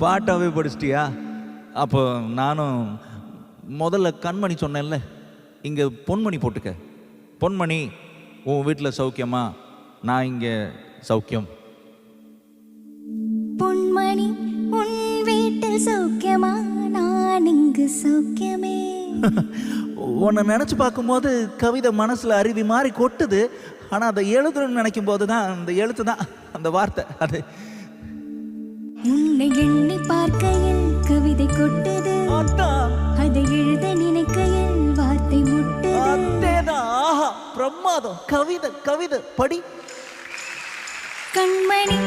பாட்டாவே படிச்சிட்டியா? அப்போ நானும் முதல்ல கண்மணி சொன்னேன்ல, இங்கே பொன்மணி போட்டுக்க. பொன்மணி, உன் வீட்டில் சௌக்கியமா? நான் இங்கே சௌக்கியம். பொன்மணி, உன் வீட்டில் சௌக்கியமா? நான் இங்கு சௌக்கியமே. உன்னை நினச்சி பார்க்கும்போது கவிதை மனசில் அருவி மாதிரி கொட்டுது. ஆனால் அதை எழுதணும்னு நினைக்கும் போது தான் அந்த எழுத்து தான் அந்த வார்த்தை. அது உன்னை எண்ணி பார்க்கையில் கவிதை கொட்டுது, அதை எழுத நினைக்கையில் வார்த்தை முட்டுது. அதேதான். ஆஹா, பிரமாதம். கவிதை கவிதை படி. கண்மணி